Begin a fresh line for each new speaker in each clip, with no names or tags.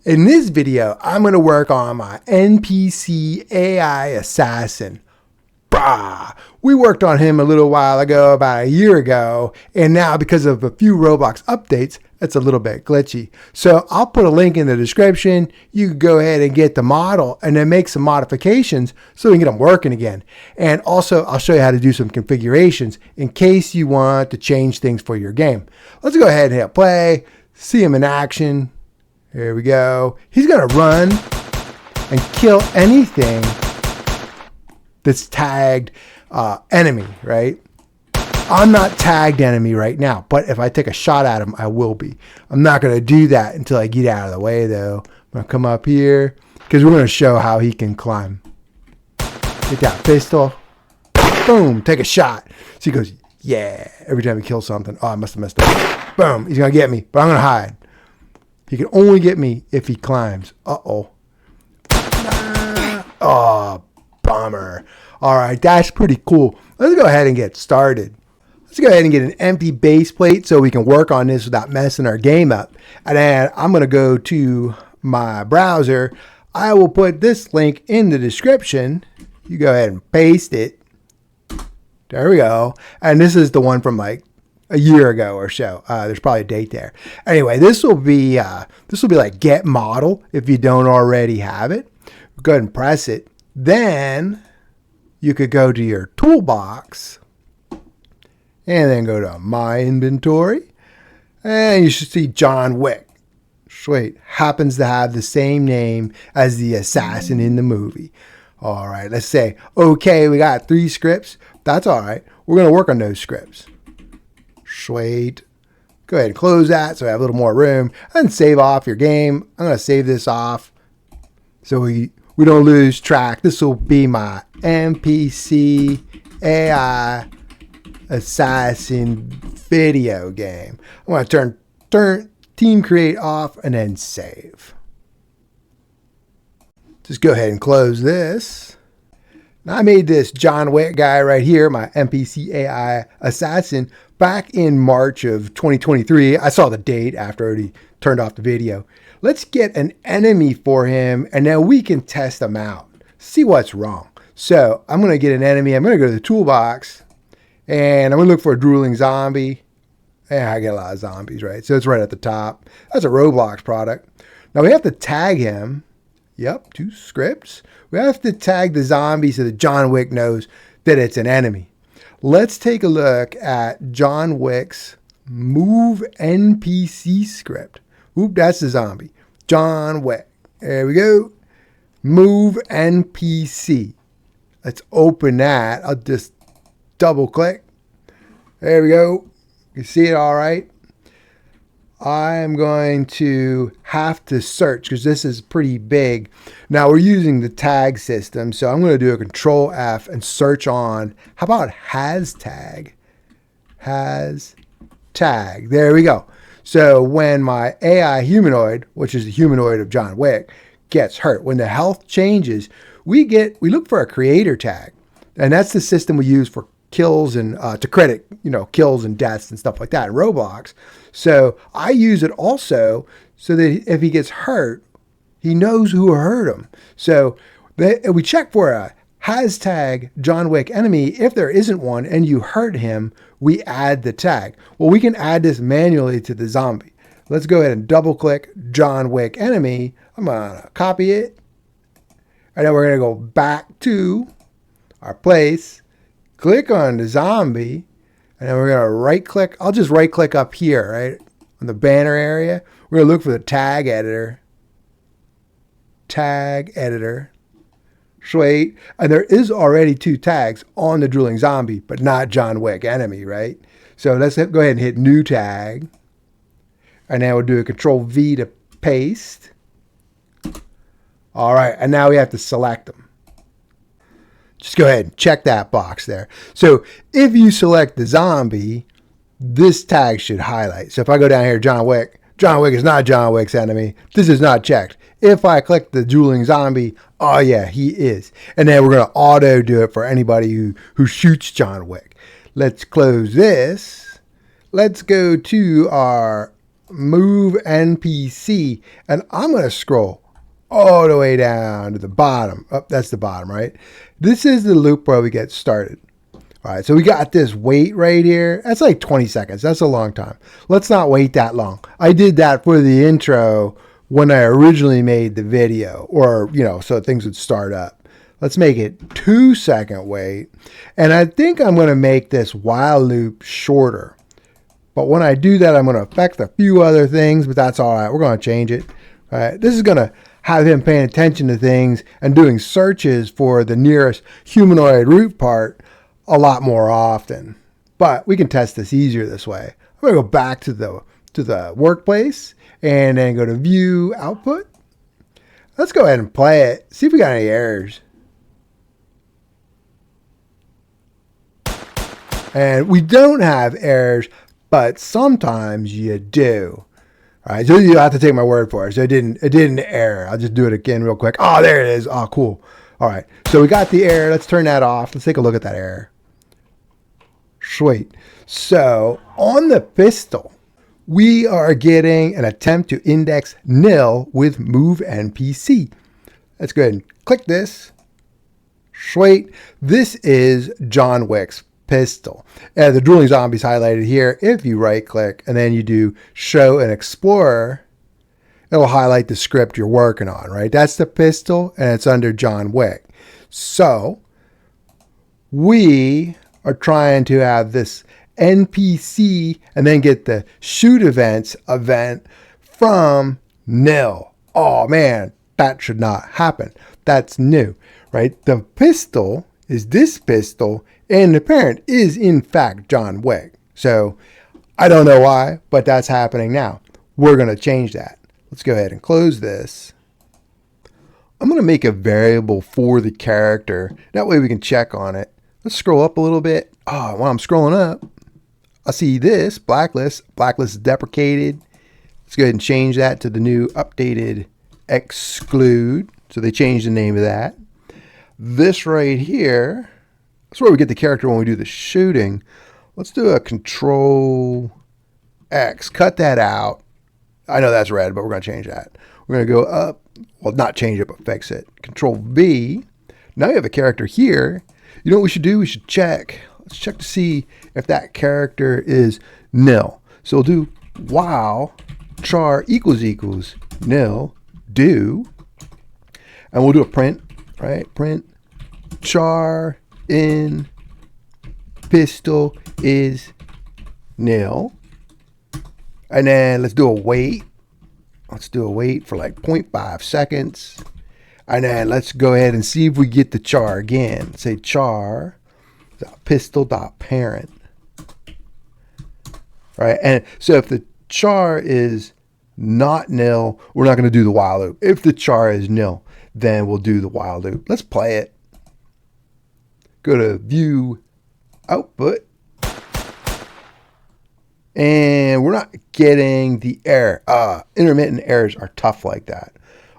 In this video, I'm going to work on my NPC AI assassin. We worked on him a little while ago, about a year ago, and now because of a few Roblox updates, it's a little bit glitchy. So I'll put a link in the description. You can go ahead and get the model and then make some modifications so we can get them working again. And also, I'll show you how to do some configurations in case you want to change things for your game. Let's go ahead and hit play, see him in action. Here we go. He's going to run and kill anything that's tagged enemy, right? I'm not tagged enemy right now, but if I take a shot at him, I will be. I'm not going to do that until I get out of the way, though. I'm going to come up here because we're going to show how he can climb. Get that pistol. Boom. Take a shot. So he goes, yeah. Every time he kills something. Oh, I must have messed up. Boom. He's going to get me, but I'm going to hide. He can only get me if he climbs. Uh-oh. Oh, bummer. All right, that's pretty cool. Let's go ahead and get started. Let's go ahead and get an empty base plate so we can work on this without messing our game up. And then I'm going to go to my browser. I will put this link in the description. You go ahead and paste it. There we go. And this is the one from like a year ago or so. There's probably a date there. Anyway, this will be like get model if you don't already have it. Go ahead and press it. Then you could go to your toolbox and then go to my inventory, and you should see John Wick. Sweet. Happens to have the same name as the assassin in the movie. All right, let's say, okay, we got 3 scripts. That's all right. We're going to work on those scripts. Sweet. Go ahead and close that so I have a little more room. And save off your game. I'm going to save this off so we don't lose track. This will be my NPC AI assassin video game. I'm going to turn team create off and then save. Just go ahead and close this. Now I made this John Wick guy right here, my NPC AI assassin, back in March of 2023. I saw the date after I already turned off the video. Let's get an enemy for him, and then we can test him out. See what's wrong. So I'm going to get an enemy. I'm going to go to the toolbox, and I'm going to look for a drooling zombie. Yeah, I get a lot of zombies, right? So it's right at the top. That's a Roblox product. Now we have to tag him. Yep, 2 scripts. We have to tag the zombie so that John Wick knows that it's an enemy. Let's take a look at John Wick's move NPC script. Oop, that's the zombie. John Wick. There we go. Move NPC. Let's open that. I'll just double click. There we go. You see it all right? I'm going to have to search because this is pretty big. Now we're using the tag system, so I'm going to do a Control F and search on, how about has tag? Has tag. There we go. So when my AI humanoid, which is the humanoid of John Wick, gets hurt, when the health changes, we look for a creator tag. And that's the system we use for kills and to credit, kills and deaths and stuff like that in Roblox. So I use it also so that if he gets hurt, he knows who hurt him. So we check for a has tag John Wick enemy. If there isn't one and you hurt him, we add the tag. Well, we can add this manually to the zombie. Let's go ahead and double click John Wick enemy. I'm going to copy it. And then we're going to go back to our place, click on the zombie, and then we're going to right click. I'll just right click up here, right on the banner area. We're going to look for the tag editor. Tag editor. Sweet. And there is already 2 tags on the drooling zombie, but not John Wick enemy, right? So let's go ahead and hit new tag. And then we'll do a Control V to paste. All right. And now we have to select them. Just go ahead and check that box there. So if you select the zombie, this tag should highlight. So if I go down here, John Wick is not John Wick's enemy. This is not checked. If I click the drooling zombie, oh yeah, he is. And then we're going to auto do it for anybody who shoots John Wick. Let's close this. Let's go to our move NPC, and I'm going to scroll all the way down to the bottom. Oh, that's the bottom, right? This is the loop where we get started. All right, so we got this wait right here. That's like 20 seconds. That's a long time. Let's not wait that long. I did that for the intro when I originally made the video, or, so things would start up. Let's make it 2-second wait. And I think I'm going to make this while loop shorter. But when I do that, I'm going to affect a few other things, but that's all right. We're going to change it. All right, this is going to have him paying attention to things and doing searches for the nearest humanoid root part a lot more often. But we can test this easier this way. I'm going to go back to the workplace and then go to view output. Let's go ahead and play it. See if we got any errors. And we don't have errors, but sometimes you do. All right, so you have to take my word for it. So it didn't error. I'll just do it again real quick. Oh, there it is. Oh, cool. All right, so we got the error. Let's turn that off. Let's take a look at that error. Sweet. So on the pistol, we are getting an attempt to index nil with move NPC. Let's go ahead and click this. Sweet. This is John Wick's pistol. The drooling zombies highlighted here. If you right click and then you do show and explorer, it'll highlight the script you're working on, right? That's the pistol and it's under John Wick. So we are trying to have this NPC and then get the shoot event from nil. Oh man, that should not happen. That's new, right? The pistol is this pistol and the parent is in fact John Wick. So I don't know why, but that's happening now. We're going to change that. Let's go ahead and close this. I'm going to make a variable for the character. That way we can check on it. Let's scroll up a little bit. Oh, while I'm scrolling up, I see this blacklist. Blacklist is deprecated. Let's go ahead and change that to the new updated exclude. So they changed the name of that. This right here, that's where we get the character when we do the shooting. Let's do a Control X. Cut that out. I know that's red, but we're going to change that. We're going to go up. Well, not change it, but fix it. Control V. Now you have a character here. You know what we should do? We should check. Let's check to see if that character is nil. So we'll do while char equals nil do, and we'll do a print, right? Print char in pistol is nil. And then let's do a wait. Let's do a wait for like 0.5 seconds. And then let's go ahead and see if we get the char again. Say char pistol.parent. Right? And so if the char is not nil, we're not going to do the while loop. If the char is nil, then we'll do the while loop. Let's play it. Go to view output. And we're not getting the error. Intermittent errors are tough like that.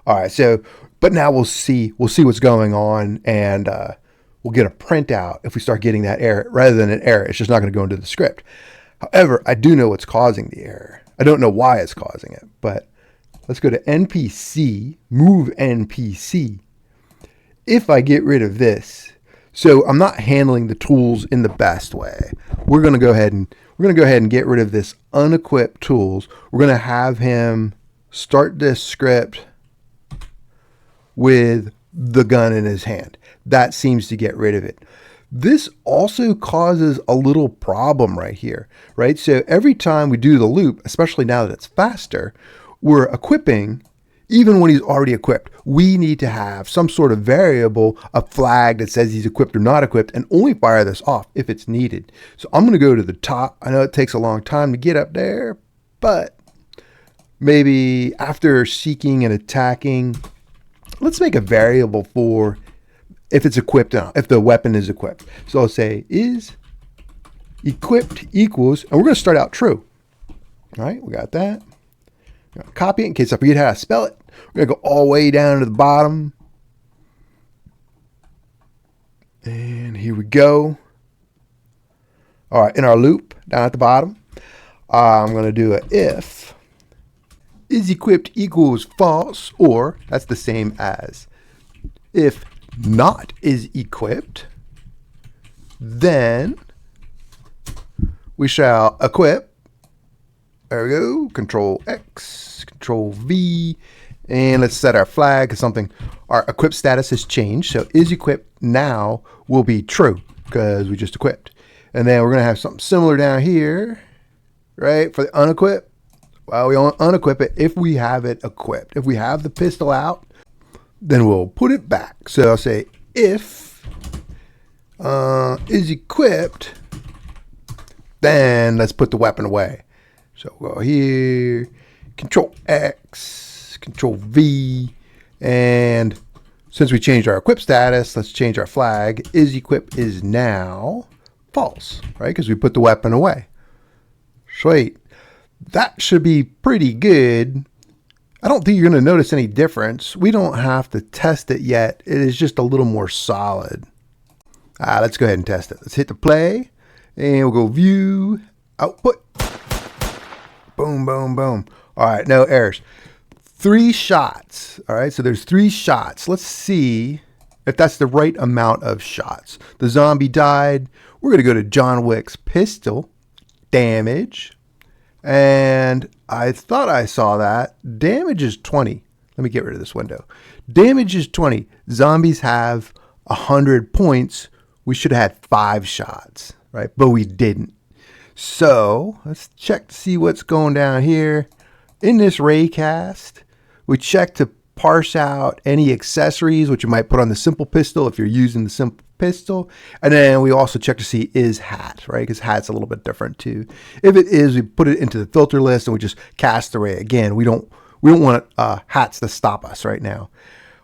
All right, so, but now we'll see what's going on, and we'll get a printout if we start getting that error rather than an error. It's just not going to go into the script. However, I do know what's causing the error. I don't know why it's causing it, but let's go to NPC, move NPC. If I get rid of this, so I'm not handling the tools in the best way. We're going to go ahead and get rid of this unequipped tools. We're going to have him start this script with the gun in his hand. That seems to get rid of it. This also causes a little problem right here, right? So every time we do the loop, especially now that it's faster, we're equipping, even when he's already equipped. We need to have some sort of variable, a flag that says he's equipped or not equipped, and only fire this off if it's needed. So I'm going to go to the top. I know it takes a long time to get up there, but maybe after seeking and attacking, let's make a variable for if it's equipped, if the weapon is equipped. So I'll say is equipped equals, and we're going to start out true. All right, we got that. Copy it in case I forget how to spell it. We're going to go all the way down to the bottom. And here we go. All right, in our loop down at the bottom, I'm going to do a if is equipped equals false, or that's the same as if not is equipped, then we shall equip. There we go. Control X, Control V, and let's set our flag because our equip status has changed. So is equipped now will be true because we just equipped. And then we're going to have something similar down here, right? For the unequipped, well, we unequip it if we have it equipped. If we have the pistol out, then we'll put it back. So I'll say if is equipped, then let's put the weapon away. So we'll go here, Control X, Control V, and since we changed our equip status, let's change our flag. Is equip is now false, right? Because we put the weapon away. Sweet. That should be pretty good. I don't think you're going to notice any difference. We don't have to test it yet. It is just a little more solid. Let's go ahead and test it. Let's hit the play, and we'll go view, output. Boom, boom, boom. All right, no errors. 3 shots. All right, so there's 3 shots. Let's see if that's the right amount of shots. The zombie died. We're going to go to John Wick's pistol. Damage. And I thought I saw that. Damage is 20. Let me get rid of this window. Damage is 20. Zombies have 100 points. We should have had 5 shots, right? But we didn't. So let's check to see what's going down here. In this raycast, we check to parse out any accessories, which you might put on the simple pistol if you're using the simple pistol. And then we also check to see is hat, right? Because hat's a little bit different too. If it is, we put it into the filter list and we just cast the ray. Again, we don't want hats to stop us right now.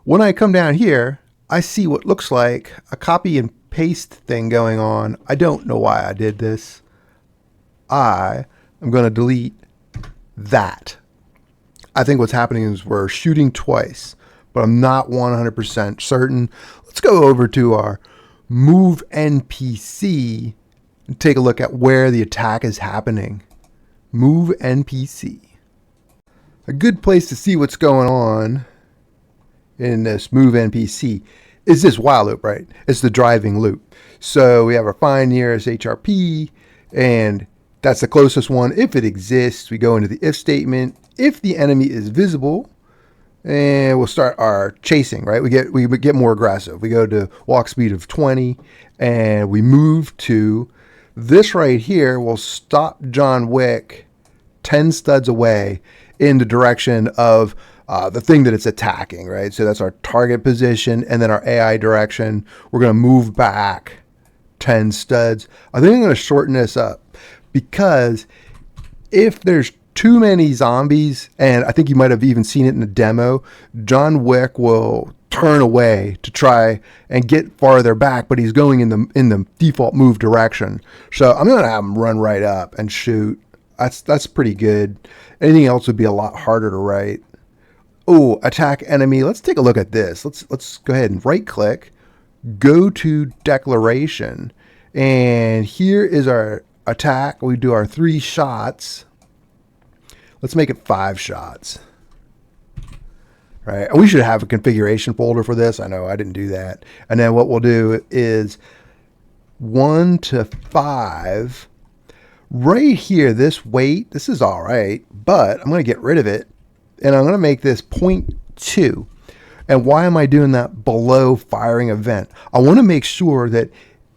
When I come down here, I see what looks like a copy and paste thing going on. I don't know why I did this. I am going to delete that. I think what's happening is we're shooting twice, but I'm not 100% certain. Let's go over to our move NPC and take a look at where the attack is happening. Move NPC. A good place to see what's going on in this move NPC is this while loop, right? It's the driving loop. So we have our find nearest HRP, and that's the closest one. If it exists, we go into the if statement. If the enemy is visible, and we'll start our chasing, right? We get more aggressive. We go to walk speed of 20, and we move to this right here. Will stop John Wick 10 studs away in the direction of the thing that it's attacking, right? So that's our target position, and then our AI direction. We're going to move back 10 studs. I think I'm going to shorten this up because if there's too many zombies, and I think you might have even seen it in the demo, John Wick will turn away to try and get farther back, but he's going in the default move direction. So I'm going to have him run right up and shoot. That's pretty good. Anything else would be a lot harder to write. Oh, attack enemy. Let's take a look at this. Let's go ahead and right click, go to declaration, and here is our attack. We do our 3 shots. Let's make it 5 shots. Right. And we should have a configuration folder for this. I know I didn't do that. And then what we'll do is 1 to 5. Right here, this weight, this is all right, but I'm going to get rid of it. And I'm going to make this 0.2. And why am I doing that below firing event? I want to make sure that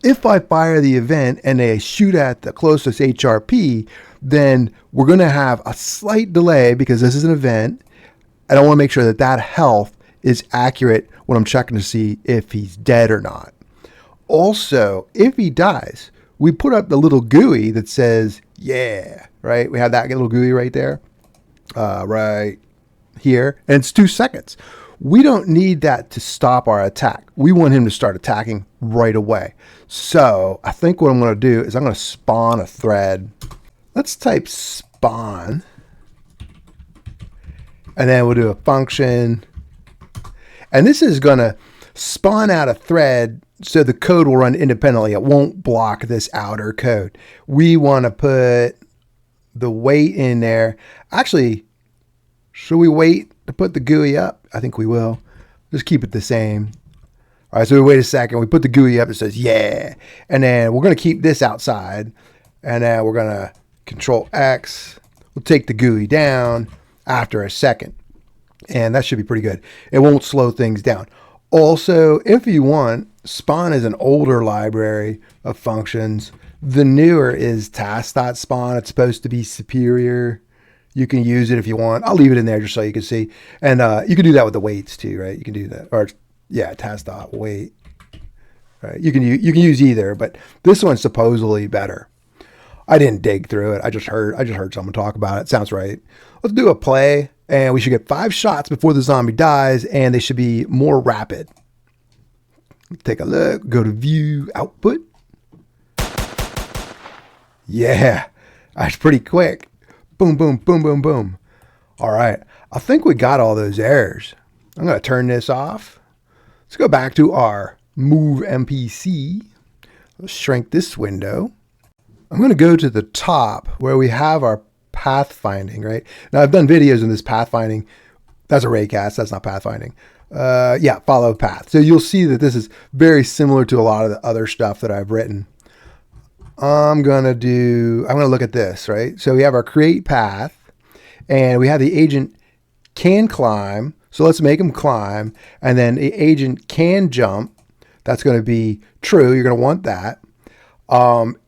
if I fire the event and they shoot at the closest HRP, then we're going to have a slight delay because this is an event. And I want to make sure that that health is accurate when I'm checking to see if he's dead or not. Also, if he dies, we put up the little GUI that says, yeah, right? We have that little GUI right there, right here. And it's 2 seconds. We don't need that to stop our attack. We want him to start attacking right away. So I think what I'm going to do is I'm going to spawn a thread. Let's type spawn. And then we'll do a function. And this is going to spawn out a thread so the code will run independently. It won't block this outer code. We want to put the weight in there. Actually, Should we wait to put the GUI up? I think we will. Just keep it the same. All right, so we wait a second. We put the GUI up. It says, yeah. And then we're going to keep this outside. And then we're going to Control X. We'll take the GUI down after a second. And that should be pretty good. It won't slow things down. Also, if you want, Spawn is an older library of functions. The newer is task.spawn. It's supposed to be superior. You can use it if you want. I'll leave it in there just so you can see. And you can do that with the weights too, right? You can do that. Or yeah, task.weight. Right? You can use either, but this one's supposedly better. I didn't dig through it. I just heard someone talk about it. Sounds right. Let's do a play, and we should get 5 shots before the zombie dies, and they should be more rapid. Take a look. Go to View, Output. Yeah, that's pretty quick. Boom, boom, boom, boom, boom. All right. I think we got all those errors. I'm going to turn this off. Let's go back to our Move NPC. Let's shrink this window. I'm going to go to the top where we have our pathfinding, right? Now, I've done videos in this pathfinding. That's a raycast. That's not pathfinding. Yeah, follow path. So you'll see that this is very similar to a lot of the other stuff that I've written. I'm going to look at this, right? So we have our create path, and we have the agent can climb. So let's make him climb. And then the agent can jump. That's going to be true. You're going to want that.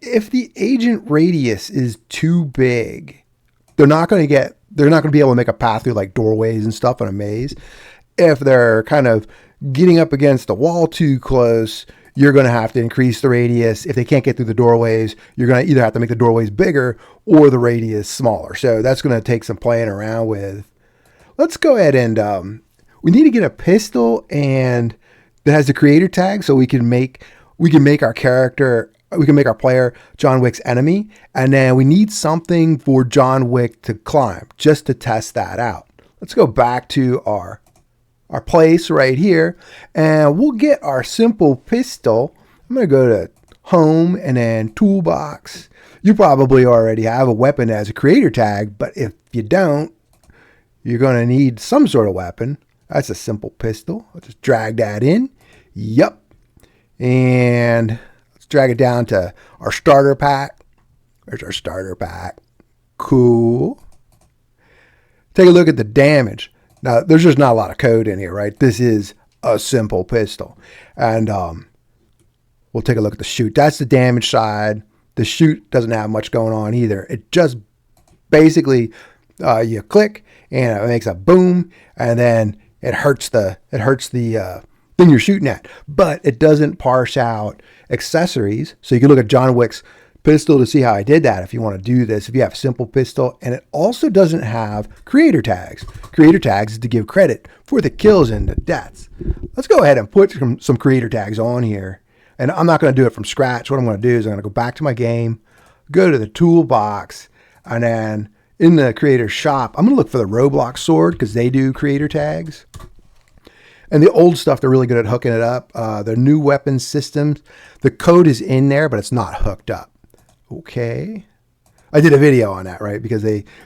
If the agent radius is too big, they're not going to be able to make a path through like doorways and stuff in a maze. If they're kind of getting up against the wall too close, you're going to have to increase the radius. If they can't get through the doorways, you're going to either have to make the doorways bigger or the radius smaller. So that's going to take some playing around with. Let's go ahead and, we need to get a pistol and that has the creator tag so we can make our character, we can make our player John Wick's enemy. And then we need something for John Wick to climb just to test that out. Let's go back to our place right here, and we'll get our simple pistol. I'm going to go to Home and then Toolbox. You probably already have a weapon as a creator tag, but if you don't, you're going to need some sort of weapon. That's a simple pistol. I'll just drag that in. Yep. And let's drag it down to our starter pack. There's our starter pack. Cool. Take a look at the damage. Now, there's just not a lot of code in here, right? This is a simple pistol. And we'll take a look at the shoot. That's the damage side. The shoot doesn't have much going on either. It just basically, you click and it makes a boom, and then it hurts the thing you're shooting at. But it doesn't parse out accessories. So you can look at John Wick's pistol to see how I did that if you want to do this, if you have a simple pistol. And it also doesn't have creator tags. Creator tags is to give credit for the kills and the deaths. Let's go ahead and put some creator tags on here. And I'm not going to do it from scratch. What I'm going to do is I'm going to go back to my game, go to the toolbox, and then in the creator shop, I'm going to look for the Roblox sword because they do creator tags. And the old stuff, they're really good at hooking it up. The new weapon systems, the code is in there, but it's not hooked up. Okay. I did a video on that, right? Because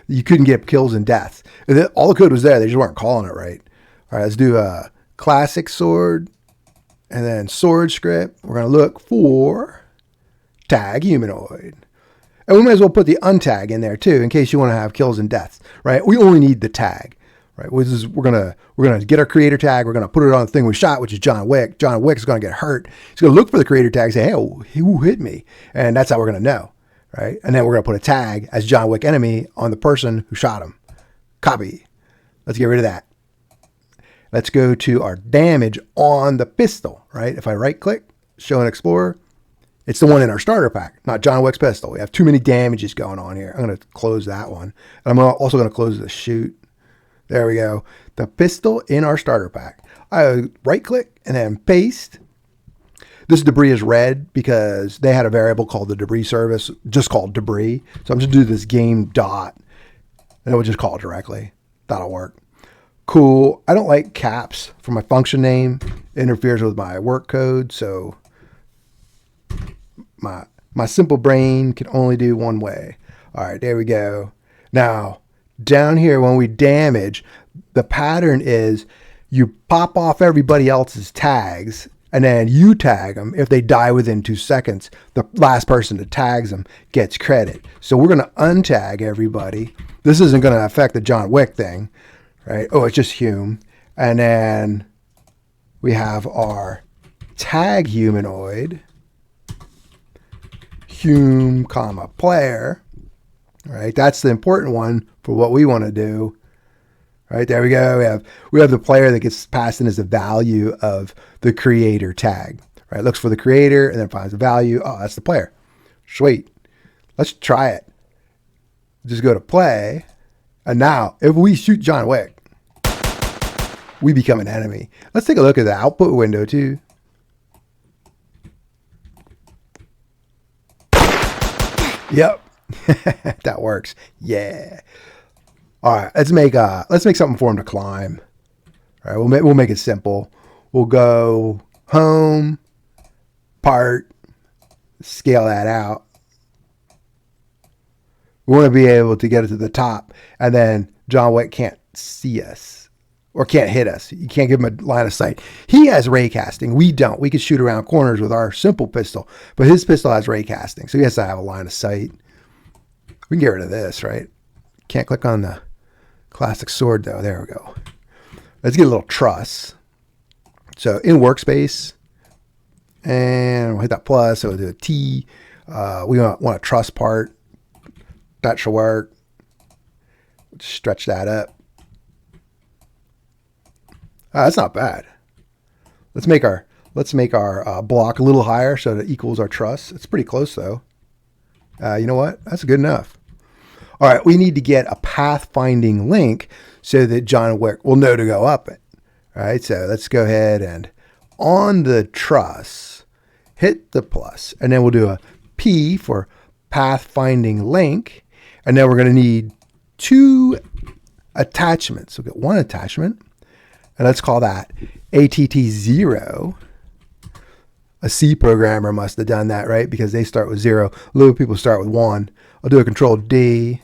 you couldn't get kills and deaths. All the code was there. They just weren't calling it right. All right, let's do a classic sword and then sword script. We're going to look for tag humanoid. And we might as well put the untag in there too, in case you want to have kills and deaths, right? We only need the tag, right? We're gonna get our creator tag. We're gonna put it on the thing we shot, which is John Wick. John Wick is gonna get hurt. He's gonna look for the creator tag, say, "Hey, who hit me?" And that's how we're gonna know, right? And then we're gonna put a tag as John Wick enemy on the person who shot him. Copy. Let's get rid of that. Let's go to our damage on the pistol, right? If I right click, show and explorer, it's the one in our starter pack, not John Wick's pistol. We have too many damages going on here. I'm going to close that one. And I'm also going to close the shoot. There we go. The pistol in our starter pack. I right click and then paste. This debris is red because they had a variable called the debris service, just called debris. So I'm just going to do this game dot and it will just call it directly. That'll work. Cool. I don't like caps for my function name. It interferes with my work code. So my simple brain can only do one way. All right, there we go. Now, down here when we damage, the pattern is you pop off everybody else's tags and then you tag them. If they die within 2 seconds, the last person that tags them gets credit. So we're going to untag everybody. This isn't going to affect the John Wick thing, right? Oh, it's just Hume. And then we have our tag humanoid, Hume, comma, player, right? That's the important one for what we want to do. Right, there we go. We have the player that gets passed in as the value of the creator tag. Right, looks for the creator and then finds the value. Oh, that's the player. Sweet. Let's try it. Just go to play. And now, if we shoot John Wick, we become an enemy. Let's take a look at the output window too. Yep, that works. Yeah. All right, let's make something for him to climb. All right, we'll make it simple. We'll go home, part, scale that out. We want to be able to get it to the top, and then John Wick can't see us or can't hit us. You can't give him a line of sight. He has ray casting. We don't. We can shoot around corners with our simple pistol, but his pistol has ray casting, so he has to have a line of sight. We can get rid of this, right? Can't click on the classic sword though. There we go. Let's get a little truss. So in workspace, and we'll hit that plus. So we'll do a T. We want a truss part. That should work. Stretch that up. That's not bad. Let's make our block a little higher so that it equals our truss. It's pretty close though. You know what? That's good enough. All right, we need to get a pathfinding link so that John Wick will know to go up it. All right, so let's go ahead and on the truss, hit the plus, and then we'll do a P for pathfinding link, and then we're going to need 2 attachments. We'll get 1 attachment, and let's call that ATT0. A C programmer must have done that, right? Because they start with 0. Low people start with 1. I'll do a control D.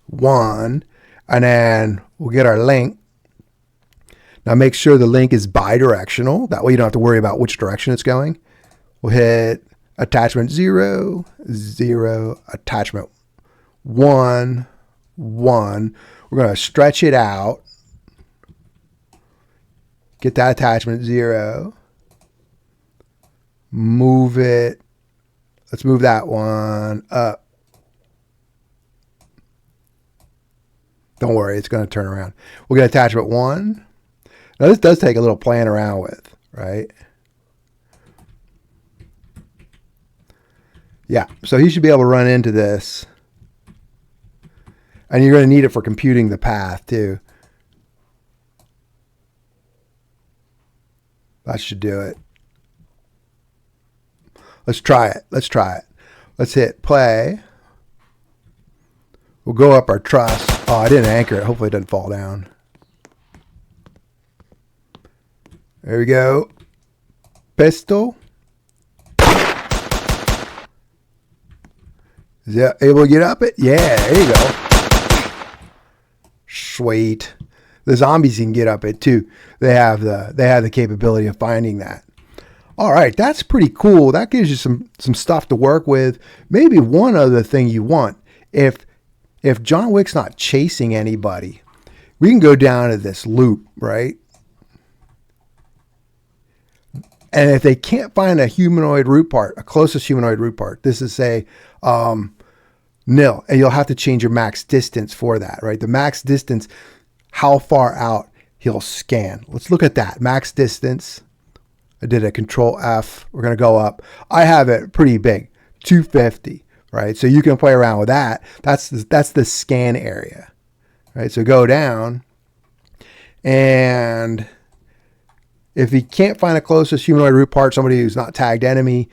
1, and then we'll get our link. Now make sure the link is bidirectional. That way you don't have to worry about which direction it's going. We'll hit attachment 0, 0, attachment 1, 1. We're going to stretch it out. Get that attachment 0. Move it. Let's move that one up. Don't worry, it's going to turn around. We'll get attachment 1. Now this does take a little playing around with, right? Yeah, so he should be able to run into this. And you're going to need it for computing the path too. That should do it. Let's try it. Let's try it. Let's hit play. We'll go up our truss. Oh, I didn't anchor it. Hopefully it doesn't fall down. There we go. Pistol. Is that able to get up it? Yeah, there you go. Sweet. The zombies can get up it too. They have the capability of finding that. All right, that's pretty cool. That gives you some stuff to work with. Maybe one other thing you want. If John Wick's not chasing anybody, we can go down to this loop, right? And if they can't find a humanoid root part, a closest humanoid root part, this is say nil, and you'll have to change your max distance for that, right? The max distance, how far out he'll scan. Let's look at that max distance. I did a control F. We're going to go up. I have it pretty big, 250, right? So you can play around with that. That's the scan area, right? So go down, and if he can't find a closest humanoid root part, somebody who's not tagged enemy,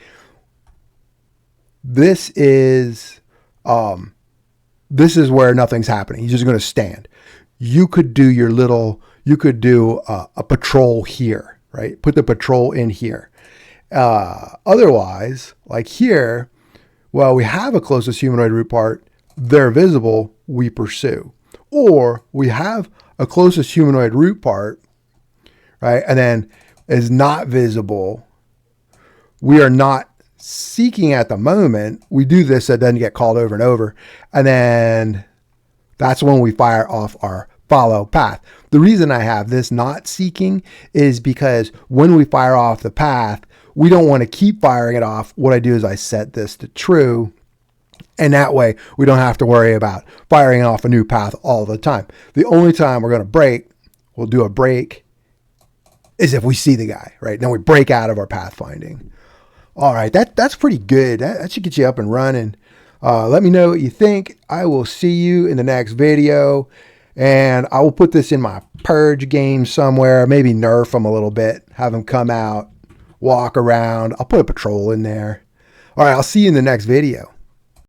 this is where nothing's happening. He's just going to stand. You could do a patrol here, right? Put the patrol in here. Otherwise, like here, Well, we have a closest humanoid root part. They're visible. We pursue. Or we have a closest humanoid root part, right? And then is not visible. We are not seeking at the moment. We do this so it doesn't get called over and over. And then that's when we fire off our follow path. The reason I have this not seeking is because when we fire off the path, we don't want to keep firing it off. What I do is I set this to true. And that way we don't have to worry about firing off a new path all the time. The only time we're going to break, we'll do a break, is if we see the guy, right? Then we break out of our pathfinding. All right, that's pretty good. That should get you up and running. Let me know what you think. I will see you in the next video. And I will put this in my purge game somewhere. Maybe nerf them a little bit. Have them come out, walk around. I'll put a patrol in there. All right, I'll see you in the next video.